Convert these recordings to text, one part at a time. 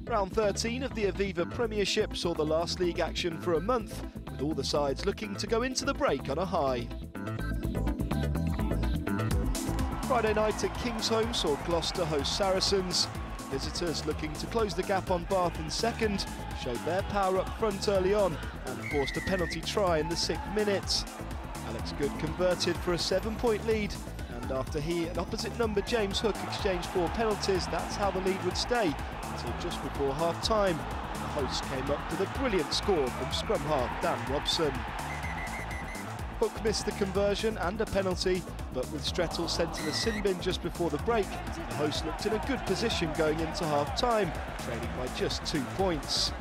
Round 13 of the Aviva Premiership saw the last league action for a month, with all the sides looking to go into the break on a high. Friday night at Kingsholm saw Gloucester host Saracens. Visitors looking to close the gap on Bath in second showed their power up front early on and forced a penalty try in the 6th minute. Alex Good converted for a 7-point lead, and after he and opposite number James Hook exchanged 4 penalties, that's how the lead would stay until just before half-time. The hosts came up with a brilliant score from scrum half Dan Robson. Hook missed the conversion and a penalty, but with Strettle sent to the sin bin just before the break, the hosts looked in a good position going into half-time, trailing by just 2 points.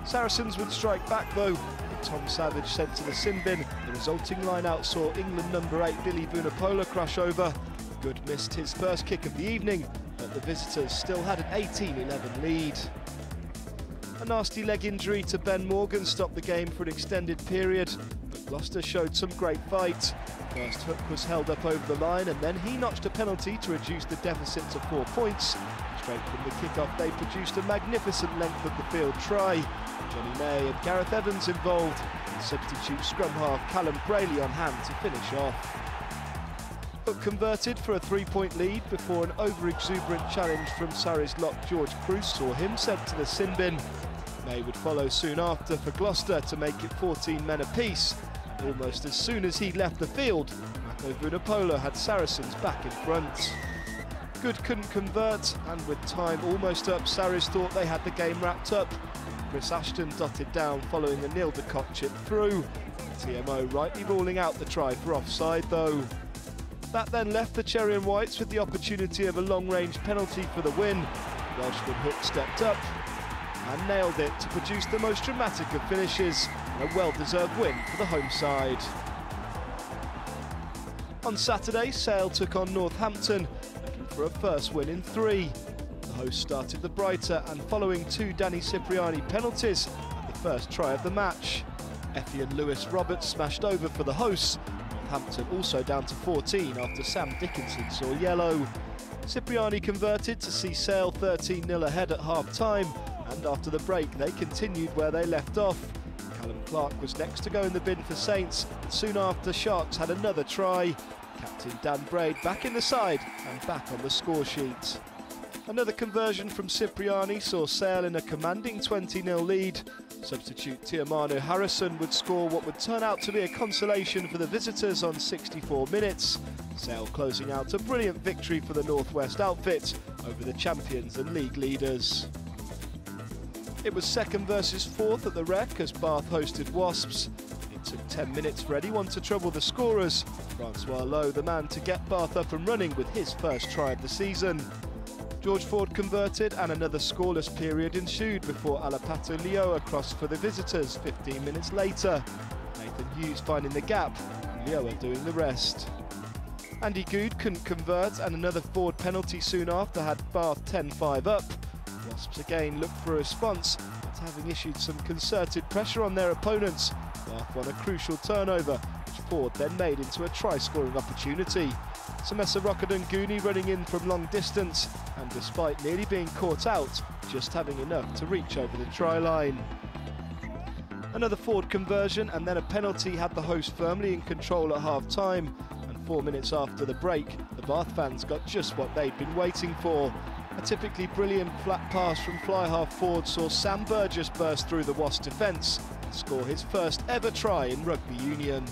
Saracens would strike back though, with Tom Savage sent to the sin bin. The resulting line-out saw England number 8 Billy Vunipola crash over. Good missed his first kick of the evening, but the visitors still had an 18-11 lead. A nasty leg injury to Ben Morgan stopped the game for an extended period, but Gloucester showed some great fight. First Hook was held up over the line, and then he notched a penalty to reduce the deficit to 4 points. Straight from the kick-off, they produced a magnificent length of the field try. Johnny May and Gareth Evans involved, and substitute scrum half Callum Brayley on hand to finish off. Hook converted for a 3-point lead before an over-exuberant challenge from Surrey's lock George Cruz saw him sent to the sin bin. May would follow soon after for Gloucester to make it 14 men apiece. Almost as soon as he left the field, Mako Vunipola had Saracens back in front. Good couldn't convert, and with time almost up, Sarries thought they had the game wrapped up. Chris Ashton dotted down following a Neil de Kock chip through. TMO rightly ruling out the try for offside though. That then left the Cherry and Whites with the opportunity of a long-range penalty for the win. Welshman Hook stepped up and nailed it to produce the most dramatic of finishes, and a well-deserved win for the home side. On Saturday, Sale took on Northampton, looking for a first win in 3. The hosts started the brighter, and following 2 Danny Cipriani penalties at the first try of the match. Effie and Lewis Roberts smashed over for the hosts. Northampton also down to 14 after Sam Dickinson saw yellow. Cipriani converted to see Sale 13-0 ahead at half-time, and after the break they continued where they left off. Callum Clark was next to go in the bin for Saints, and soon after Sharks had another try. Captain Dan Braid back in the side and back on the score sheet. Another conversion from Cipriani saw Sale in a commanding 20-0 lead. Substitute Tiamano Harrison would score what would turn out to be a consolation for the visitors on 64 minutes. Sale closing out a brilliant victory for the North West outfit over the champions and league leaders. It was 2nd versus 4th at the Rec as Bath hosted Wasps. It took 10 minutes for anyone to trouble the scorers. Francois Lowe, the man to get Bath up and running with his first try of the season. George Ford converted, and another scoreless period ensued before Alapato Lioa crossed for the visitors 15 minutes later. Nathan Hughes finding the gap, and Lioa doing the rest. Andy Good couldn't convert, and another Ford penalty soon after had Bath 10-5 up. Wasps again looked for a response, but having issued some concerted pressure on their opponents, Bath won a crucial turnover, which Ford then made into a try-scoring opportunity. Samessa Rockadunguni running in from long distance, and despite nearly being caught out, just having enough to reach over the try line. Another Ford conversion and then a penalty had the host firmly in control at half-time, and 4 minutes after the break, the Bath fans got just what they'd been waiting for. A typically brilliant flat pass from fly-half Ford saw Sam Burgess burst through the Wasps defence and score his first ever try in rugby union.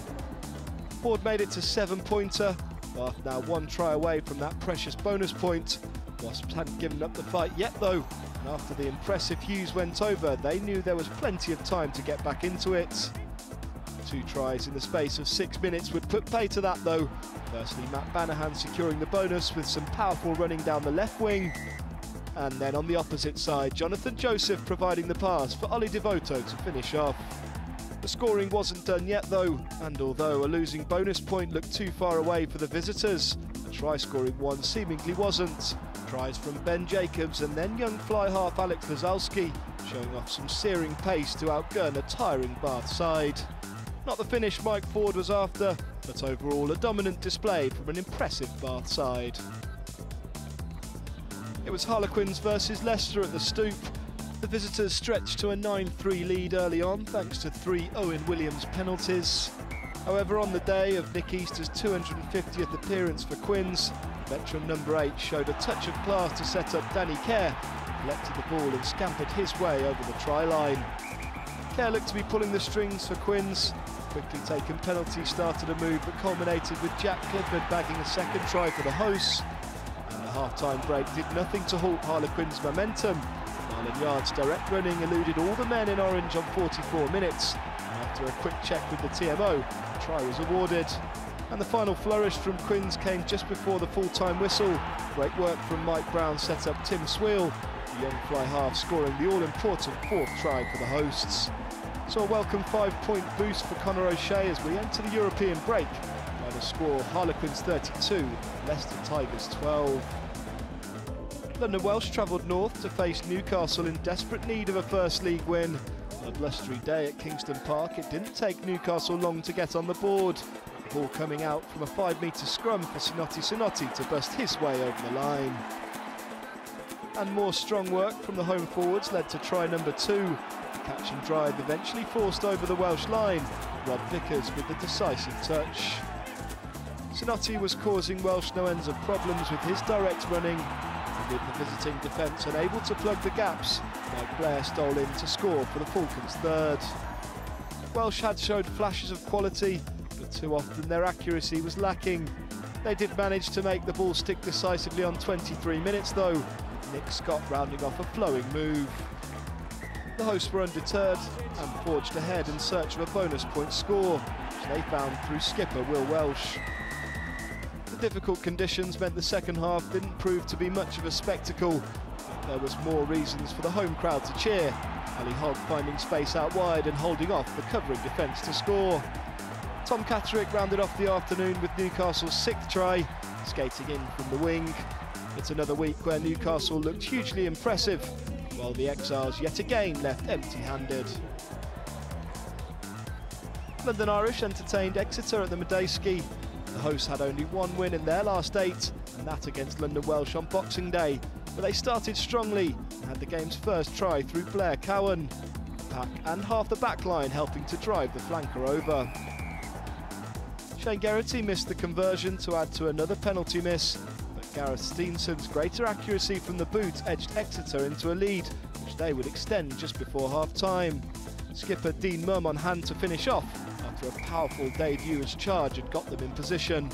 Ford made it to 7-pointer. Bath now 1 try away from that precious bonus point. Wasps hadn't given up the fight yet though, and after the impressive Hughes went over, they knew there was plenty of time to get back into it. 2 tries in the space of 6 minutes would put pay to that though. Firstly, Matt Banahan securing the bonus with some powerful running down the left wing. And then on the opposite side, Jonathan Joseph providing the pass for Ollie Devoto to finish off. The scoring wasn't done yet though, and although a losing bonus point looked too far away for the visitors, a try-scoring one seemingly wasn't. Tries from Ben Jacobs and then young fly-half Alex Lazowski, showing off some searing pace to outgun a tiring Bath side. Not the finish Mike Ford was after, but overall a dominant display from an impressive Bath side. It was Harlequins versus Leicester at the Stoop. The visitors stretched to a 9-3 lead early on thanks to 3 Owen Williams penalties. However, on the day of Nick Easter's 250th appearance for Quins, veteran number 8 showed a touch of class to set up Danny Kerr, collected the ball and scampered his way over the try line. Kerr looked to be pulling the strings for Quins. Quickly taken penalty started a move that culminated with Jack Clifford bagging a second try for the hosts. And the half-time break did nothing to halt Harlequins' momentum. Marlon Yard's direct running eluded all the men in orange on 44 minutes. And after a quick check with the TMO, a try was awarded. And the final flourish from Quins came just before the full-time whistle. Great work from Mike Brown set up Tim Sweel, the young fly half scoring the all-important 4th try for the hosts. So a welcome 5-point boost for Conor O'Shea as we enter the European break. By the score, Harlequins 32, Leicester Tigers 12. London Welsh travelled north to face Newcastle in desperate need of a First League win. On a blustery day at Kingston Park, it didn't take Newcastle long to get on the board. The ball coming out from a 5-metre scrum for Sinotti to bust his way over the line. And more strong work from the home forwards led to try number 2. The catch and drive eventually forced over the Welsh line. Rob Vickers with the decisive touch. Sinotti was causing Welsh no ends of problems with his direct running, and with the visiting defence unable to plug the gaps, Mike Blair stole in to score for the Falcons' 3rd. Welsh had showed flashes of quality, but too often their accuracy was lacking. They did manage to make the ball stick decisively on 23 minutes though, Nick Scott rounding off a flowing move. The hosts were undeterred and forged ahead in search of a bonus point score, which they found through skipper Will Welsh. The difficult conditions meant the second half didn't prove to be much of a spectacle, but there was more reasons for the home crowd to cheer. Ali Hogg finding space out wide and holding off the covering defence to score. Tom Catterick rounded off the afternoon with Newcastle's 6th try, skating in from the wing. It's another week where Newcastle looked hugely impressive, while the Exiles yet again left empty-handed. London Irish entertained Exeter at the Madejski. The hosts had only 1 win in their last 8, and that against London Welsh on Boxing Day, but they started strongly and had the game's first try through Blair Cowan. Pack and half the back line helping to drive the flanker over. Shane Geraghty missed the conversion to add to another penalty miss, but Gareth Steenson's greater accuracy from the boot edged Exeter into a lead, which they would extend just before half-time. Skipper Dean Mumm on hand to finish off after a powerful Dave Ewers charge had got them in position.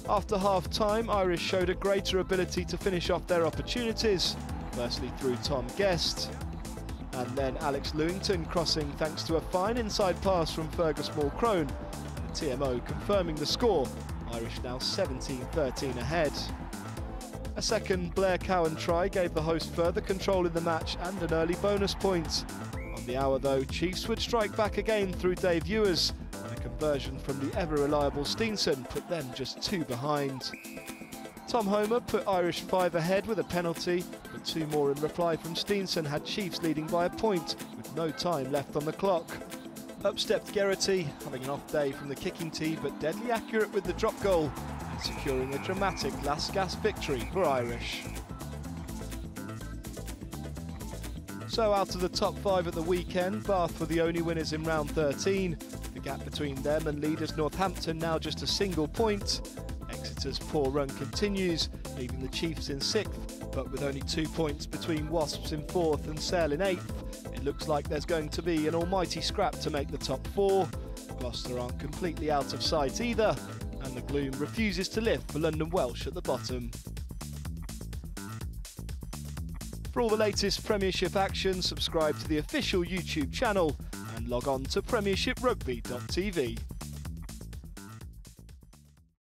After half-time, Irish showed a greater ability to finish off their opportunities, firstly through Tom Guest, and then Alex Lewington crossing thanks to a fine inside pass from Fergus Mulcrone, and the TMO confirming the score, Irish now 17-13 ahead. A second Blair Cowan try gave the host further control in the match and an early bonus point. On the hour though, Chiefs would strike back again through Dave Ewers, and a conversion from the ever-reliable Steenson put them just 2 behind. Tom Homer put Irish 5 ahead with a penalty, but 2 more in reply from Steenson had Chiefs leading by a point, with no time left on the clock. Up stepped Geraghty, having an off day from the kicking tee, but deadly accurate with the drop goal, and securing a dramatic last-gasp victory for Irish. So out of the top 5 at the weekend, Bath were the only winners in round 13. The gap between them and leaders Northampton now just a single point. Exeter's poor run continues, leaving the Chiefs in 6th, but with only 2 points between Wasps in 4th and Sale in 8th, it looks like there's going to be an almighty scrap to make the top 4. Gloucester aren't completely out of sight either, and the gloom refuses to lift for London Welsh at the bottom. For all the latest Premiership action, subscribe to the official YouTube channel and log on to premiershiprugby.tv.